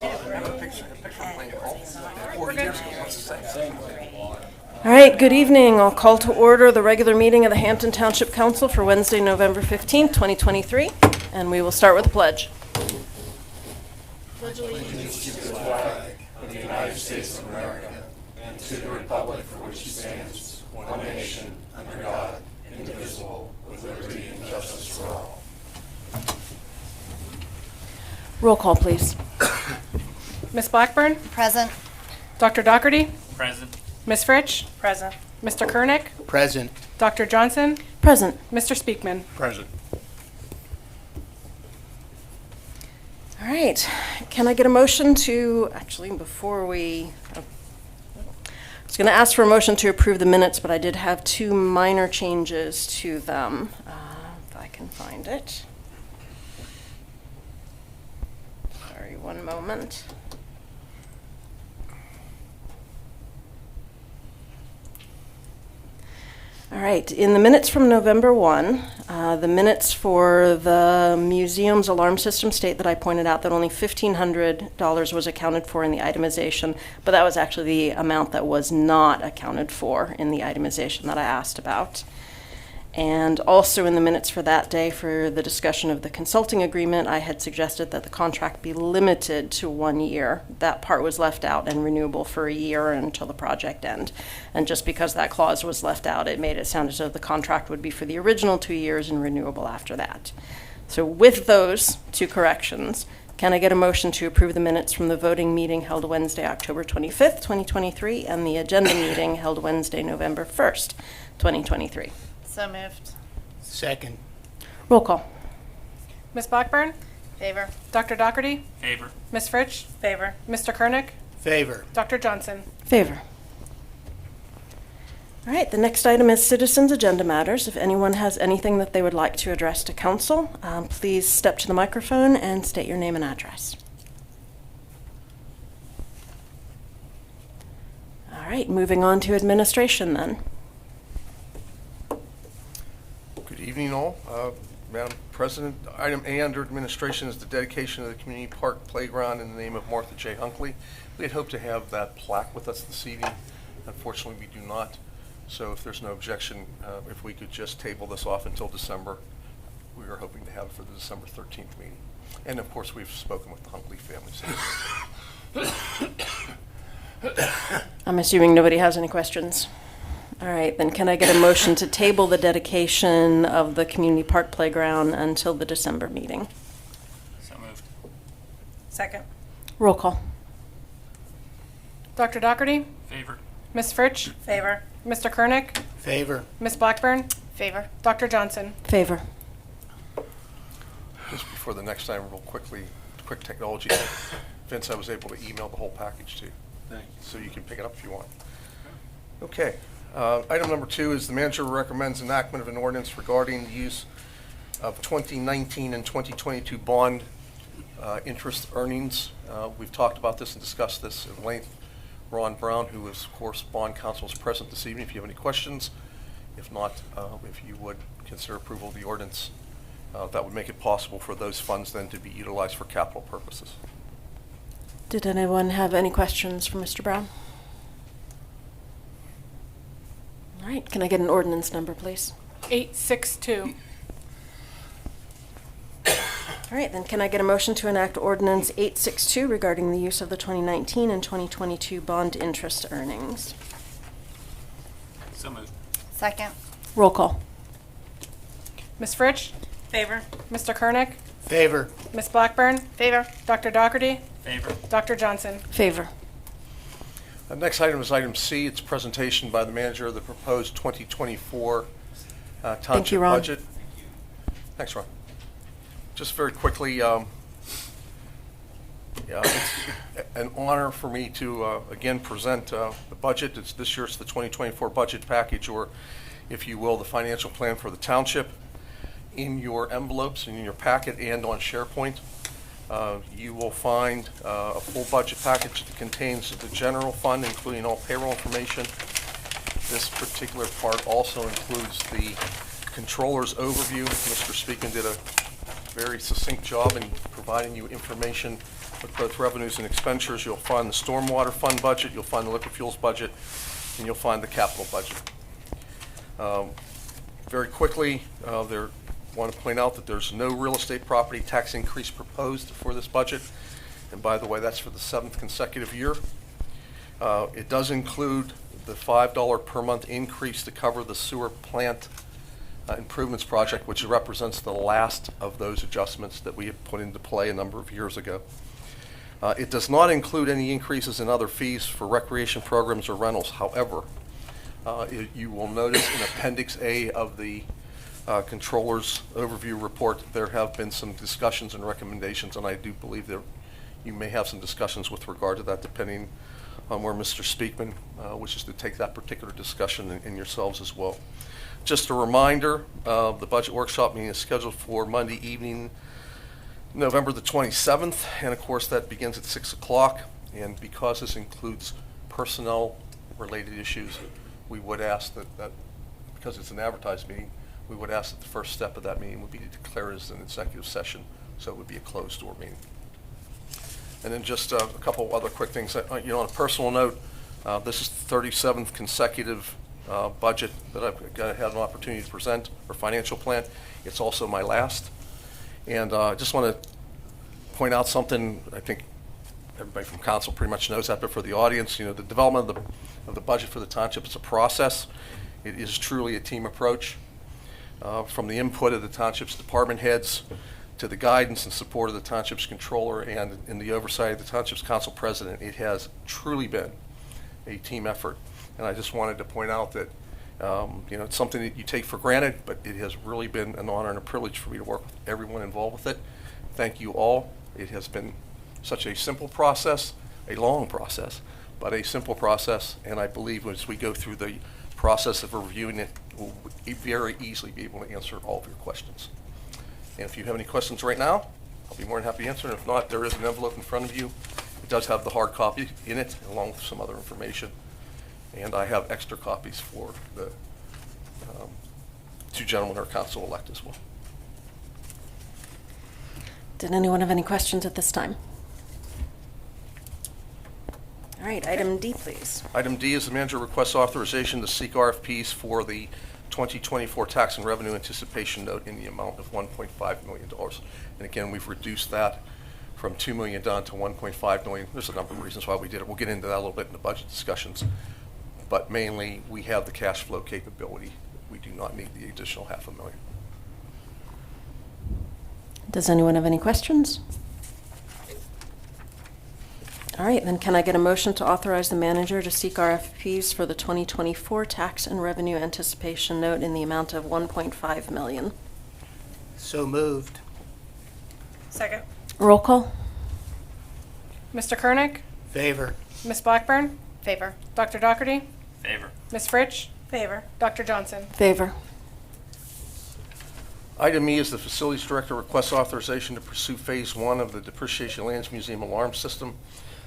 All right, good evening. I'll call to order the regular meeting of the Hampton Township Council for Wednesday, November 15th, 2023, and we will start with the pledge. Pledge allegiance to the flag of the United States of America and to the republic for which it stands, one nation, under God, indivisible, with liberty and justice for all. Roll call, please. Ms. Blackburn? Present. Dr. Doherty? Present. Ms. Fritsch? Present. Mr. Kernick? Present. Dr. Johnson? Present. Mr. Speakman? Present. All right, can I get a motion to, actually, before I was going to ask for a motion to approve the minutes, but I did have two minor changes to them, if I can find it. Sorry, one moment. All right, in the minutes from November 1, the minutes for the museum's alarm system state that I pointed out that only $1,500 was accounted for in the itemization, but that was actually the amount that was not accounted for in the itemization that I asked about. And also in the minutes for that day for the discussion of the consulting agreement, I had suggested that the contract be limited to 1 year. That part was left out and renewable for a year until the project end. And just because that clause was left out, it made it sound as though the contract would be for the original 2 years and renewable after that. So with those two corrections, can I get a motion to approve the minutes from the voting meeting held Wednesday, October 25th, 2023, and the agenda meeting held Wednesday, November 1st, 2023? So moved. Second. Roll call. Ms. Blackburn? Favor. Dr. Doherty? Favor. Ms. Fritsch? Favor. Mr. Kernick? Favor. Dr. Johnson? Favor. All right, the next item is citizens' agenda matters. If anyone has anything that they would like to address to council, please step to the microphone and state your name and address. All right, moving on to administration then. Good evening, all. Madam President, item A under administration is the dedication of the community park playground in the name of Martha J. Hunkley. We had hoped to have that plaque with us this evening. Unfortunately, we do not. So if there's no objection, if we could just table this off until December, we are hoping to have it for the December 13th meeting. And of course, we've spoken with the Hunkley family. I'm assuming nobody has any questions. All right, then can I get a motion to table the dedication of the community park playground until the December meeting? So moved. Second. Roll call. Dr. Doherty? Favor. Ms. Fritsch? Favor. Mr. Kernick? Favor. Ms. Blackburn? Favor. Dr. Johnson? Favor. Just before the next item, real quickly, quick technology. Vince, I was able to email the whole package to you. Thank you. So you can pick it up if you want. Okay. Item number 2 is the manager recommends enactment of an ordinance regarding the use of 2019 and 2022 bond interest earnings. We've talked about this and discussed this at length. Ron Brown, who is, of course, bond counsel, is present this evening if you have any questions. If not, if you would consider approval of the ordinance, that would make it possible for those funds then to be utilized for capital purposes. Did anyone have any questions for Mr. Brown? All right, can I get an ordinance number, please? 862. All right, then can I get a motion to enact ordinance 862 regarding the use of the 2019 and 2022 bond interest earnings? So moved. Second. Roll call. Ms. Fritsch? Favor. Mr. Kernick? Favor. Ms. Blackburn? Favor. Dr. Doherty? Favor. Dr. Johnson? Favor. The next item is item C. It's presentation by the manager of the proposed 2024 township Ron. budget. Thanks, Ron. Just very quickly, it's an honor for me to again present the budget. This year's the 2024 budget package, or if you will, the financial plan for the township. In your envelopes, in your packet, and on SharePoint, you will find a full budget package that contains the general fund, including all payroll information. This particular part also includes the controller's overview. Mr. Speakman did a very succinct job in providing you information with both revenues and expenditures. You'll find the stormwater fund budget, you'll find the liquid fuels budget, and you'll find the capital budget. Very quickly, want to point out that there's no real estate property tax increase proposed for this budget. And by the way, that's for the 7th consecutive year. It does include the $5 per month increase to cover the sewer plant improvements project, which represents the last of those adjustments that we had put into play a number of years ago. It does not include any increases in other fees for recreation programs or rentals. However, you will notice in Appendix A of the Controller's Overview Report, there have been some discussions and recommendations, and I do believe that you may have some discussions with regard to that, depending on where Mr. Speakman wishes to take that particular discussion and yourselves as well. Just a reminder, the budget workshop meeting is scheduled for Monday evening, November the 27th, and of course that begins at 6 o'clock. And because this includes personnel-related issues, we would ask that, because it's an advertised meeting, we would ask that the first step of that meeting would be to declare it as an executive session, so it would be a closed-door meeting. And then just a couple other quick things. On a personal note, this is the 37th consecutive budget that I've had an opportunity to present, or financial plan. It's also my last. And I just want to point out something. I think everybody from council pretty much knows that, but for the audience, the development of the budget for the township is a process. It is truly a team approach. From the input of the township's department heads to the guidance and support of the township's controller and in the oversight of the township's council president, it has truly been a team effort. And I just wanted to point out that it's something that you take for granted, but it has really been an honor and a privilege for me to work with everyone involved with it. Thank you all. It has been such a simple process, a long process, but a simple process, and I believe as we go through the process of reviewing it, we'll very easily be able to answer all of your questions. And if you have any questions right now, I'll be more than happy to answer. And if not, there is an envelope in front of you. It does have the hard copy in it, along with some other information. And I have extra copies for the two gentlemen who are council-elect as well. Did anyone have any questions at this time? All right, item D, please. Item D is the manager requests authorization to seek RFPs for the 2024 tax and revenue anticipation note in the amount of $1.5 million. And again, we've reduced that from $2 million down to $1.5 million. There's a number of reasons why we did it. We'll get into that a little bit in the budget discussions. But mainly, we have the cash flow capability. We do not need the additional $500,000. Does anyone have any questions? All right, then can I get a motion to authorize the manager to seek RFPs for the 2024 tax and revenue anticipation note in the amount of $1.5 million? So moved. Second. Roll call. Mr. Kernick? Favor. Ms. Blackburn? Favor. Dr. Dougherty? Favor. Ms. Fritsch? Favor. Dr. Johnson? Favor. Item E is the facilities director requests authorization to pursue phase 1 of the Depreciation Lands Museum alarm system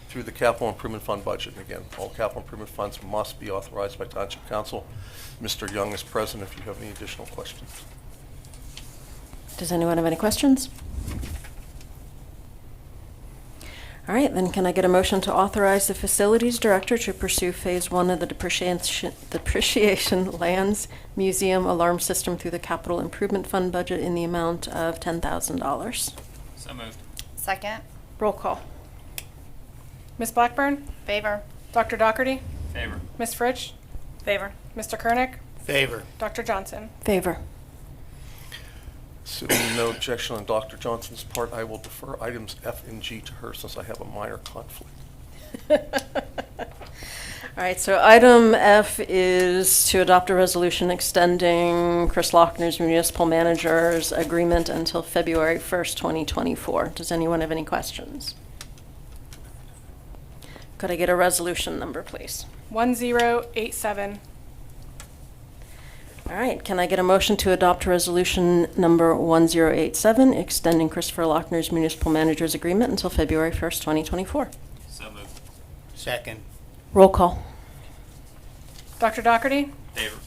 through the capital improvement fund budget. And again, all capital improvement funds must be authorized by Township Council. Mr. Young is present if you have any additional questions. Does anyone have any questions? All right, then can I get a motion to authorize the facilities director to pursue phase 1 of the Depreciation Lands Museum alarm system through the capital improvement fund budget in the amount of $10,000? So moved. Second. Roll call. Ms. Blackburn? Favor. Dr. Dougherty? Favor. Ms. Fritsch? Favor. Mr. Kernick? Favor. Dr. Johnson? Favor. Assuming no objection on Dr. Johnson's part, I will defer items F and G to her since I have a minor conflict. All right, so item F is to adopt a resolution extending Chris Lochner's municipal manager's agreement until February 1st, 2024. Does anyone have any questions? Could I get a resolution number, please? 1087. All right, can I get a motion to adopt resolution number 1087, extending Christopher Lochner's municipal manager's agreement until February 1st, 2024? So moved. Second. Roll call. Dr. Dougherty? Favor.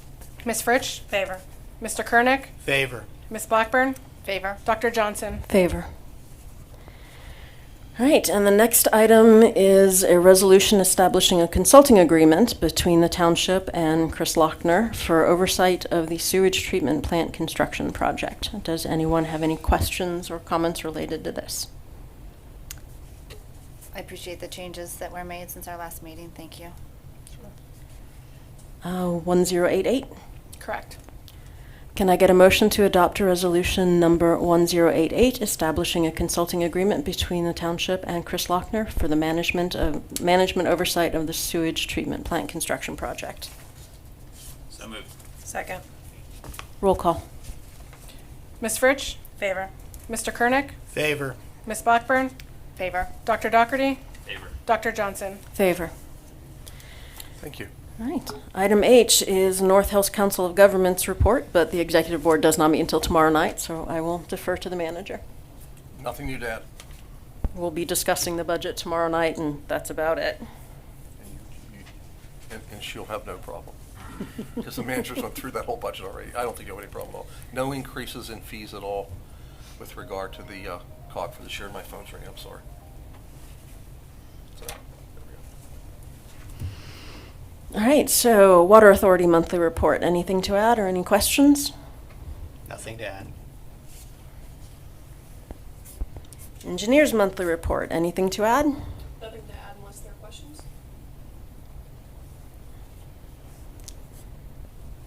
Ms. Fritsch? Favor. Mr. Kernick? Favor. Ms. Blackburn? Favor. Dr. Johnson? Favor. All right, and the next item is a resolution establishing a consulting agreement between the township and Chris Lochner for oversight of the sewage treatment plant construction project. Does anyone have any questions or comments related to this? I appreciate the changes that were made since our last meeting. Thank you. 1088. Correct. Can I get a motion to adopt a resolution number 1088 establishing a consulting agreement between the township and Chris Lochner for the management oversight of the sewage treatment plant construction project? So moved. Second. Roll call. Ms. Fritsch? Favor. Mr. Kernick? Favor. Ms. Blackburn? Favor. Dr. Doherty? Favor. Dr. Johnson? Favor. Thank you. All right. Item H is North Hills Council of Governments report, but the executive board does not meet until tomorrow night, so I will defer to the manager. Nothing new to add. We'll be discussing the budget tomorrow night, and that's about it. And she'll have no problem. Because the manager's went through that whole budget already. I don't think you'll have any problem at all. No increases in fees at all with regard to the COG for this year. My phone's ringing, I'm sorry. So, there we go. All right, so Water Authority monthly report. Anything to add or any questions? Nothing to add. Engineers monthly report. Anything to add? Nothing to add unless there are questions.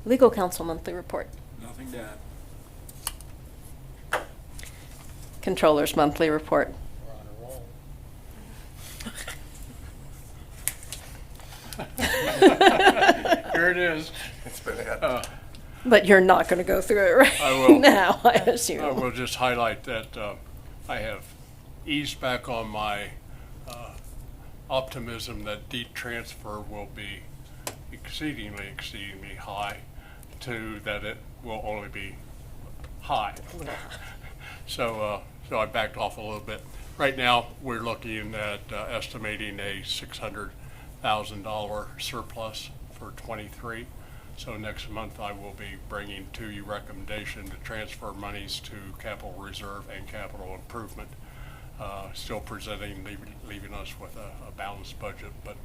Legal Counsel monthly report. Nothing to add. Controllers monthly report. We're on a roll. Here it is. It's been added. But you're not going to go through it right I will. now, I assume. I will just highlight that I have eased back on my optimism that deed transfer will be exceedingly high to that it will only be high. So I backed off a little bit. Right now, we're looking at estimating a $600,000 surplus for '23. So next month, I will be bringing to you recommendation to transfer monies to capital reserve and capital improvement. Still presenting, leaving us with a balanced budget, but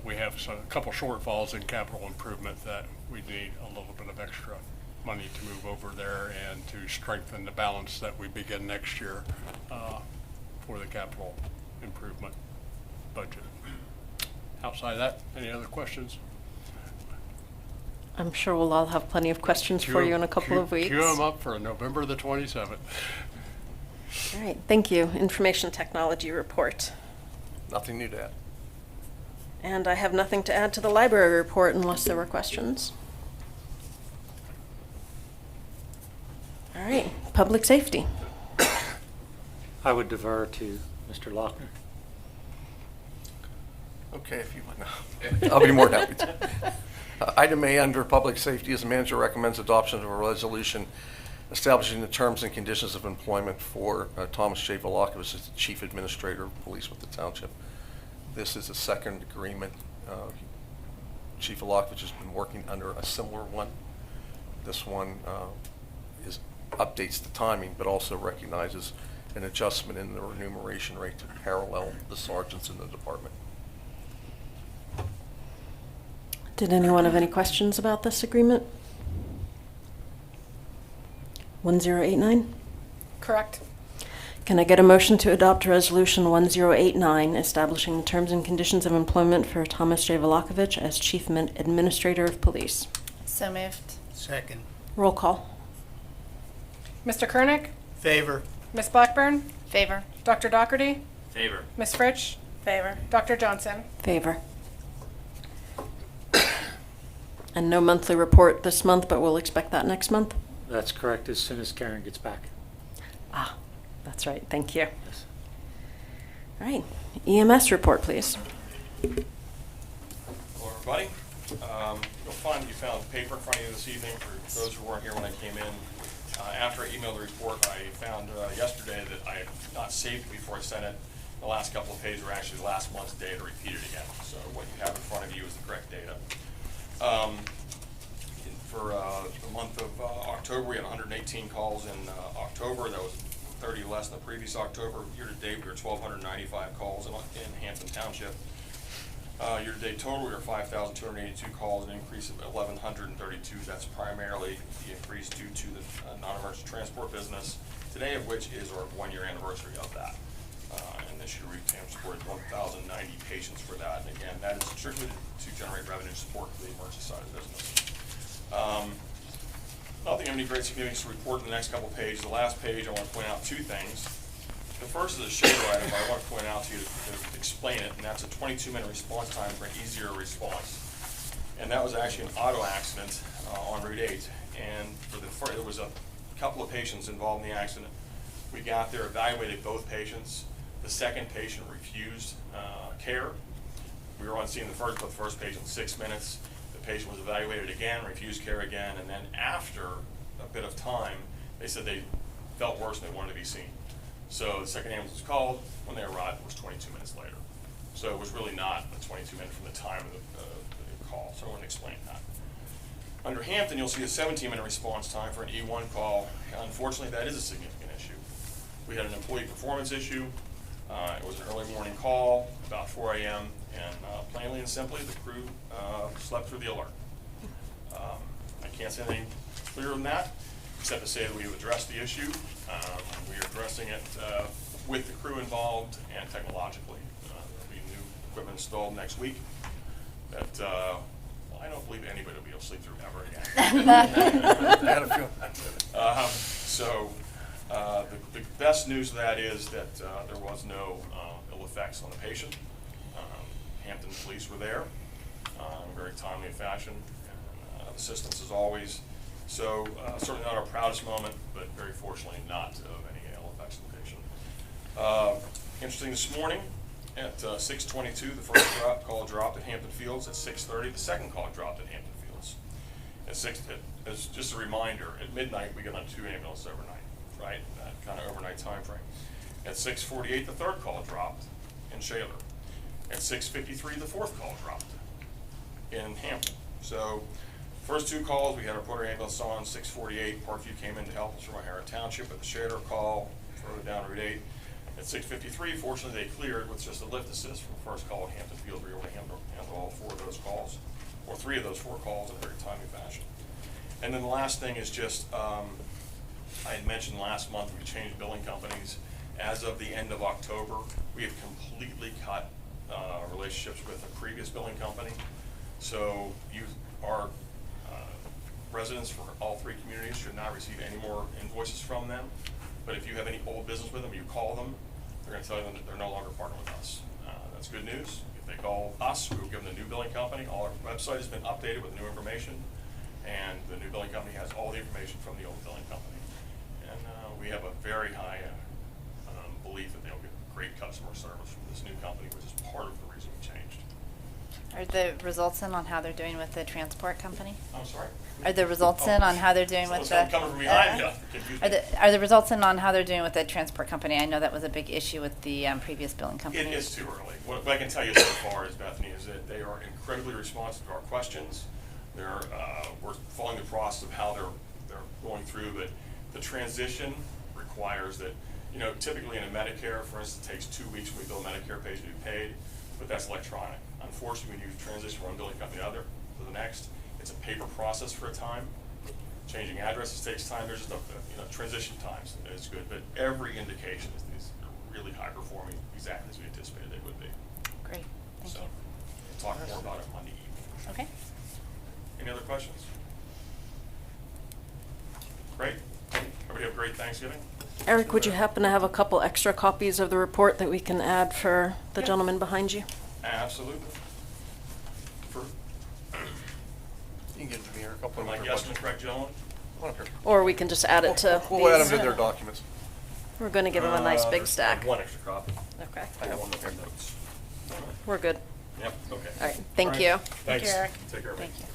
we have a couple shortfalls in capital improvement that we need a little bit of extra money to move over there and to strengthen the balance that we begin next year for the capital improvement budget. Outside of that, any other questions? I'm sure we'll all have plenty of questions for you in a couple of weeks. Queue them up for November the 27th. All right, thank you. Information technology report. Nothing new to add. And I have nothing to add to the library report unless there were questions. All right, public safety. I would defer to Mr. Lochner. Okay, if you want now. I'll be more than happy to. Item A under public safety is the manager recommends adoption of a resolution establishing the terms and conditions of employment for Thomas J. Valakovich as the Chief Administrator of Police with the Township. This is a second agreement. Chief Valakovich has been working under a similar one. This one updates the timing, but also recognizes an adjustment in the remuneration rate to parallel the sergeants in the department. Did anyone have any questions about this agreement? 1089? Correct. Can I get a motion to adopt Resolution 1089, establishing the terms and conditions of employment for Thomas J. Valakovich as Chief Administrator of Police? So moved. Second. Roll call. Mr. Kernick? Favor. Ms. Blackburn? Favor. Dr. Doherty? Favor. Ms. Fritsch? Favor. Dr. Johnson? Favor. And no monthly report this month, but we'll expect that next month? That's correct, as soon as Karen gets back. Ah, that's right. Thank you. Yes. All right. EMS report, please. Hello, everybody. You'll find that you found paper in front of you this evening for those who weren't here when I came in. After I emailed the report, I found yesterday that I had not saved it before I sent it. The last couple of pages were actually last month's data repeated again. So what you have in front of you is the correct data. For the month of October, we had 118 calls in October. That was 30 less than the previous October. Year-to-date, we were 1,295 calls in Hampton Township. Year-to-date total, we were 5,282 calls, an increase of 1,132. That's primarily the increase due to the non-emergency transport business, today of which is our 1-year anniversary of that. And this year we transported 1,090 patients for that. And again, that is strictly to generate revenue support for the emergency side of the business. Nothing of any great significance to report in the next couple pages. The last page, I want to point out 2 things. The first is a shader item, but I want to point out to you to explain it, and that's a 22-minute response time for an easier response. And that was actually an auto accident on Route 8. And there was a couple of patients involved in the accident. We got there, evaluated both patients. The second patient refused care. We were on scene the first patient in 6 minutes. The patient was evaluated again, refused care again, and then after a bit of time, they said they felt worse and they wanted to be seen. So the second ambulance was called. When they arrived, it was 22 minutes later. So it was really not the 22 minutes from the time of the call. So I want to explain that. Under Hampton, you'll see a 17-minute response time for an E1 call. Unfortunately, that is a significant issue. We had an employee performance issue. It was an early morning call, about 4 a.m., and plainly and simply, the crew slept through the alert. I can't say anything clearer than that, except to say that we have addressed the issue. We are addressing it with the crew involved and technologically. There'll be new equipment installed next week that I don't believe anybody will be able to sleep through ever again. I had a feeling. So the best news of that is that there was no ill effects on the patient. Hampton police were there in a very timely fashion, and assistance as always. So certainly not our proudest moment, but very fortunately not of any ill effects on the patient. Interesting, this morning at 6:22, the first call dropped at Hampton Fields. At 6:30, the second call dropped at Hampton Fields. As just a reminder, at midnight we got on 2 ambulances overnight, right? That kind of overnight time frame. At 6:48, the third call dropped in Shaler. At 6:53, the fourth call dropped in Hampton. So first 2 calls, we had our Porter ambulance on. 6:48, Parkview came in to help us from O'Hara Township. At the Shaler call, further down Route 8. At 6:53, fortunately they cleared with just a lift assist from the first call at Hampton Field. We were able to handle all 4 of those calls, or 3 of those 4 calls in a very timely fashion. And then the last thing is just, I had mentioned last month we changed billing companies. As of the end of October, we have completely cut relationships with a previous billing company. So our residents for all 3 communities should not receive any more invoices from them. But if you have any old business with them, you call them, they're going to tell you that they're no longer partnering with us. That's good news. If they call us, we will give them the new billing company. Our website has been updated with new information, and the new billing company has all the information from the old billing company. And we have a very high belief that they'll get great customer service from this new company, which is part of the reason we changed. Are the results in on how they're doing with the transport company? I'm sorry? Are the results in on how they're doing with the? Someone's coming from behind you. Confused me. Are the results in on how they're doing with the transport company? I know that was a big issue with the previous billing company. It is too early. What I can tell you so far is, Bethany, is that they are incredibly responsive to our questions. We're following the process of how they're going through, but the transition requires that, typically in a Medicare, for instance, it takes 2 weeks when we bill Medicare pays to be paid, but that's electronic. Unfortunately, when you transition from one billing company to the next, it's a paper process for a time. Changing addresses takes time. There's just transition times is good, but every indication is these are really high performing, exactly as we anticipated they would be. Great, thank So, you. we'll talk more about it Monday evening. Okay. Any other questions? Great. Everybody have a great Thanksgiving. Eric, would you happen to have a couple extra copies of the report that we can add for the gentleman behind you? Absolutely. For You can give them here, a couple am of I them. guessing the correct gentleman? Come on up here. Or we can just add it to We'll add these. them to their documents. We're going to give him a nice big There's stack. 1 extra copy. Okay, I have 1 with their notes. we're good. Yep, okay. All right, thank you. Thanks. you, Eric. Take care, everybody. Thank you.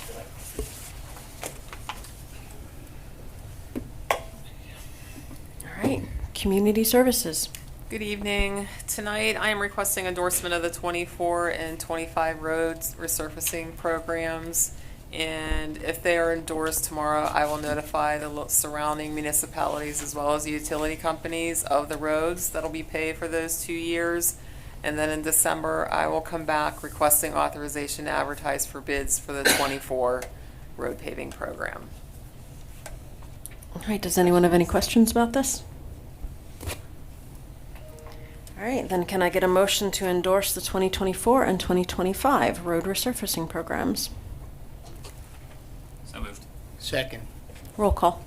Good night. All right, community services. Good evening. Tonight, I am requesting endorsement of the 24 and 25 roads resurfacing programs And if they are endorsed tomorrow, I will notify the surrounding municipalities as well as the utility companies of the roads that'll be paid for those 2 years. And then in December, I will come back requesting authorization to advertise for bids for the 24 road paving program. All right, does anyone have any questions about this? All right, then can I get a motion to endorse the 2024 and 2025 road resurfacing programs? So moved. Second. Roll call.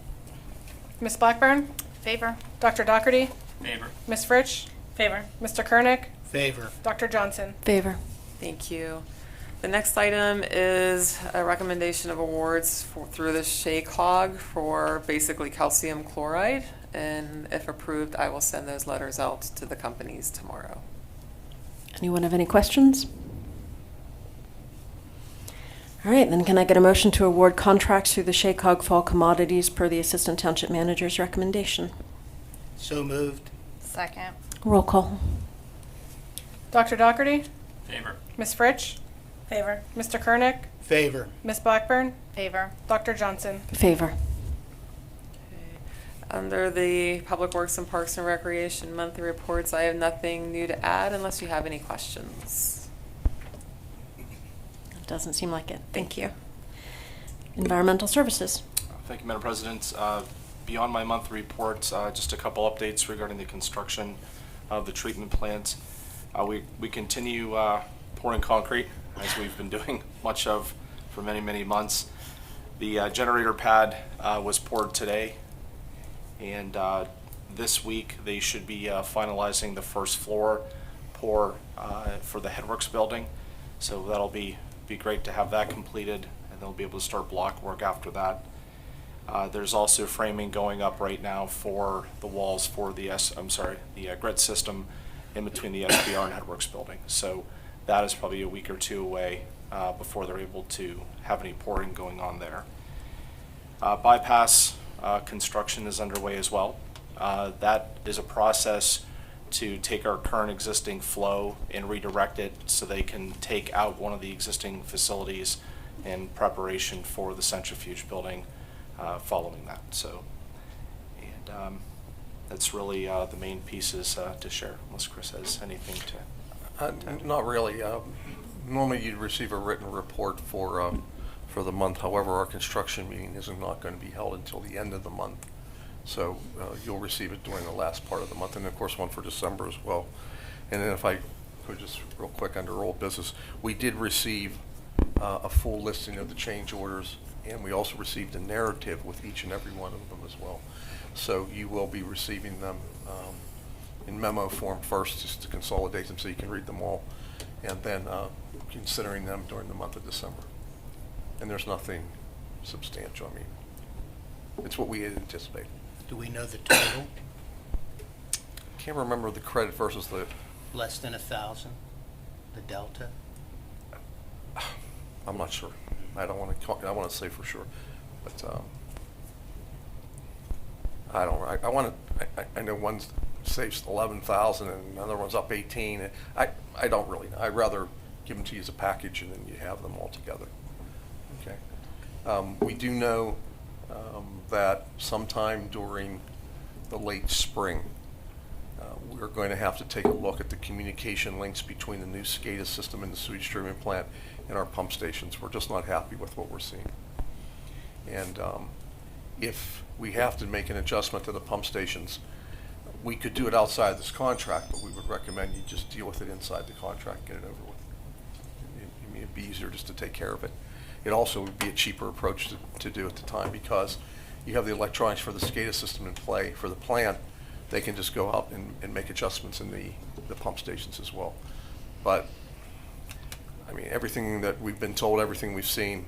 Ms. Blackburn, Favor? Dr. Dougherty, Favor. Ms. Fritsch, Favor. Mr. Kernick, Favor. Dr. Johnson. Favor. Thank you. The next item is a recommendation of awards through the SHACOG for basically calcium chloride. And if approved, I will send those letters out to the companies tomorrow. Anyone have any questions? All right, then can I get a motion to award contracts through the SHACOG Fall Commodities per the Assistant Township Manager's recommendation? So moved. Second. Roll call. Dr. Dougherty, Favor. Ms. Fritsch, Favor. Mr. Kernick, Favor. Ms. Blackburn, Favor. Dr. Johnson. Favor. Under the Public Works and Parks and Recreation monthly reports, I have nothing new to add unless you have any questions. It doesn't seem like it. Thank you. Environmental Services. Thank you, Madam President. Beyond my monthly reports, just a couple updates regarding the construction of the treatment plant. We continue pouring concrete, as we've been doing much of for many, many months. The generator pad was poured today, and this week they should be finalizing the first floor pour for the Headworks building. So that'll be great to have that completed, and they'll be able to start block work after that. There's also framing going up right now for the walls for the grid system in between the SBR and Headworks building. So that is probably a week or two away before they're able to have any pouring going on there. Bypass construction is underway as well. That is a process to take our current existing flow and redirect it so they can take out one of the existing facilities in preparation for the centrifuge building following that. So, and that's really the main pieces to share, unless Chris has anything to. Not really. Normally you'd receive a written report for the month. However, our construction meeting is not going to be held until the end of the month. So you'll receive it during the last part of the month, and of course one for December as well. And then if I could just real quick under old business, we did receive a full listing of the change orders, and we also received a narrative with each and every one of them as well. So you will be receiving them in memo form first, just to consolidate them so you can read them all, and then considering them during the month of December. And there's nothing substantial. I mean, it's what we had anticipated. Do we know the total? Can't remember the credit versus the. Less than 1,000? The delta? I'm not sure. I don't want to. I want to say for sure, but I don't. I want to. I know one saves 11,000 and another one's up 18. I don't really know. I'd rather give them to you as a package and then you have them all together. Okay. We do know that sometime during the late spring, we're going to have to take a look at the communication links between the new SCADA system and the sewage treatment plant and our pump stations. We're just not happy with what we're seeing. And if we have to make an adjustment to the pump stations, we could do it outside this contract, but we would recommend you just deal with it inside the contract, get it over with. It'd be easier just to take care of it. It also would be a cheaper approach to do at the time, because you have the electronics for the SCADA system in play for the plant. They can just go out and make adjustments in the pump stations as well. But I mean, everything that we've been told, everything we've seen,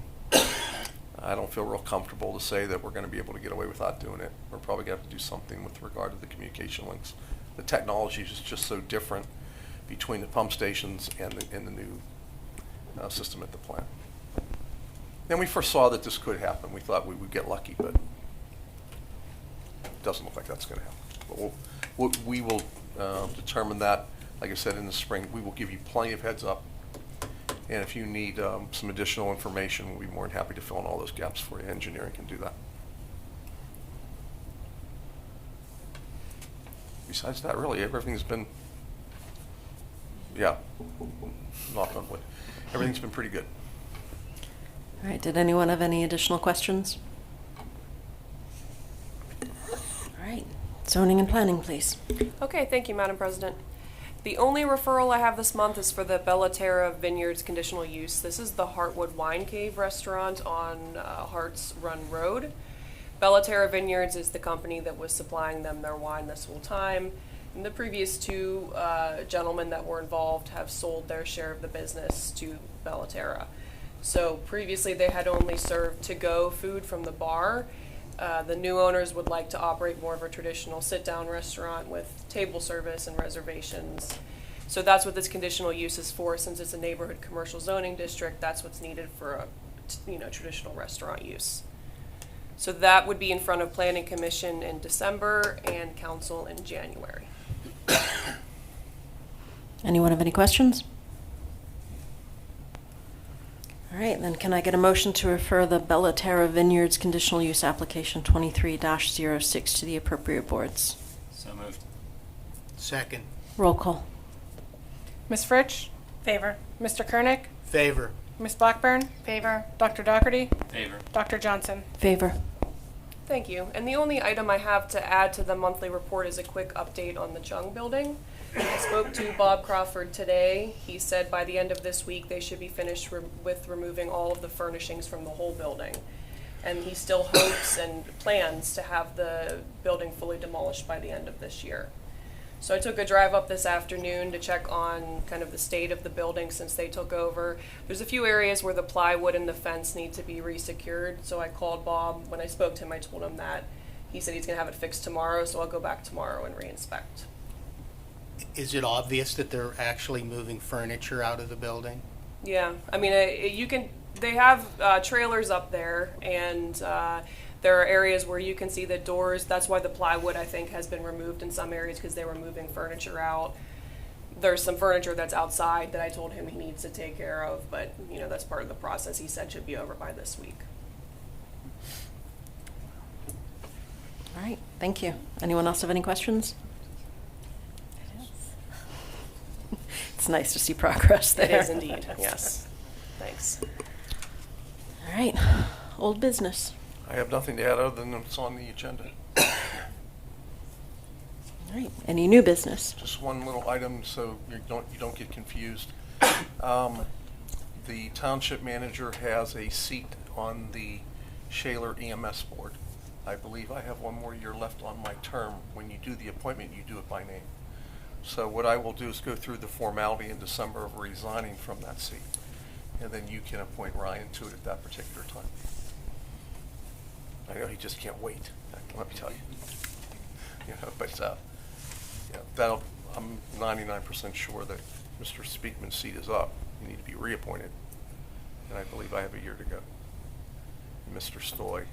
I don't feel real comfortable to say that we're going to be able to get away without doing it. We're probably going to have to do something with regard to the communication links. The technology is just so different between the pump stations and the new system at the plant. And we foresaw that this could happen. We thought we would get lucky, but it doesn't look like that's going to happen. But we will determine that, like I said, in the spring. We will give you plenty of heads up, And if you need some additional information, we'll be more than happy to fill in all those gaps for you. Engineering can do that. Besides that, really, everything's been, yeah, knock on wood. Everything's been pretty good. All right, did anyone have any additional questions? All right, zoning and planning, please. Okay, thank you, Madam President. The only referral I have this month is for the Bellaterra Vineyards conditional use. This is the Heartwood Wine Cave restaurant on Hearts Run Road. Bellaterra Vineyards is the company that was supplying them their wine this whole time. And the previous two gentlemen that were involved have sold their share of the business to Bellaterra. So previously they had only served to-go food from the bar. The new owners would like to operate more of a traditional sit-down restaurant with table service and reservations. So that's what this conditional use is for. Since it's a neighborhood commercial zoning district, that's what's needed for a traditional restaurant use. So that would be in front of Planning Commission in December and Council in January. Anyone have any questions? All right, then can I get a motion to refer the Bellaterra Vineyards conditional use application 23-06 to the appropriate boards? So moved. Second. Roll call. Ms. Fritsch? Favor. Mr. Kernick? Favor. Ms. Blackburn? Favor. Dr. Doherty? Favor. Dr. Johnson? Favor. Thank you. And the only item I have to add to the monthly report is a quick update on the Chung building. I spoke to Bob Crawford today. He said by the end of this week they should be finished with removing all of the furnishings from the whole building. And he still hopes and plans to have the building fully demolished by the end of this year. So I took a drive up this afternoon to check on kind of the state of the building since they took over. There's a few areas where the plywood and the fence need to be resecured. So I called Bob. When I spoke to him, I told him that. He said he's going to have it fixed tomorrow, so I'll go back tomorrow and re-inspect. Is it obvious that they're actually moving furniture out of the building? Yeah, I mean, they have trailers up there, and there are areas where you can see the doors. That's why the plywood, I think, has been removed in some areas because they were moving furniture out. There's some furniture that's outside that I told him he needs to take care of, but, that's part of the process. He said should be over by this week. All right, thank you. Anyone else have any questions? It's nice to see progress there. It is indeed, yes. Thanks. All right, old business. I have nothing to add other than it's on the agenda. All right, any new business? Just one little item so you don't get confused. The township manager has a seat on the Shaler EMS board. I believe I have one more year left on my term. When you do the appointment, you do it by name. So what I will do is go through the formality in December of resigning from that seat, and then you can appoint Ryan to it at that particular time. I know he just can't wait, let me tell you. But I'm 99% sure that Mr. Speakman's seat is up. You need to be reappointed, and I believe I have a year to go. And Mr. Stoy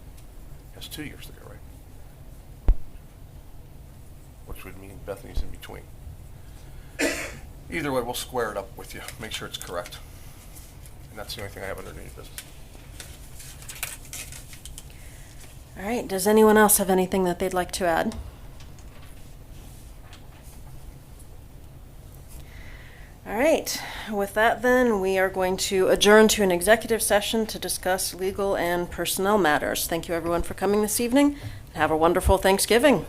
has 2 years to go, right? Which would mean Bethany's in between. Either way, we'll square it up with you, make sure it's correct. And that's the only thing I have under new business. All right, does anyone else have anything that they'd like to add? All right, with that then, we are going to adjourn to an executive session to discuss legal and personnel matters. Thank you everyone for coming this evening, and have a wonderful Thanksgiving.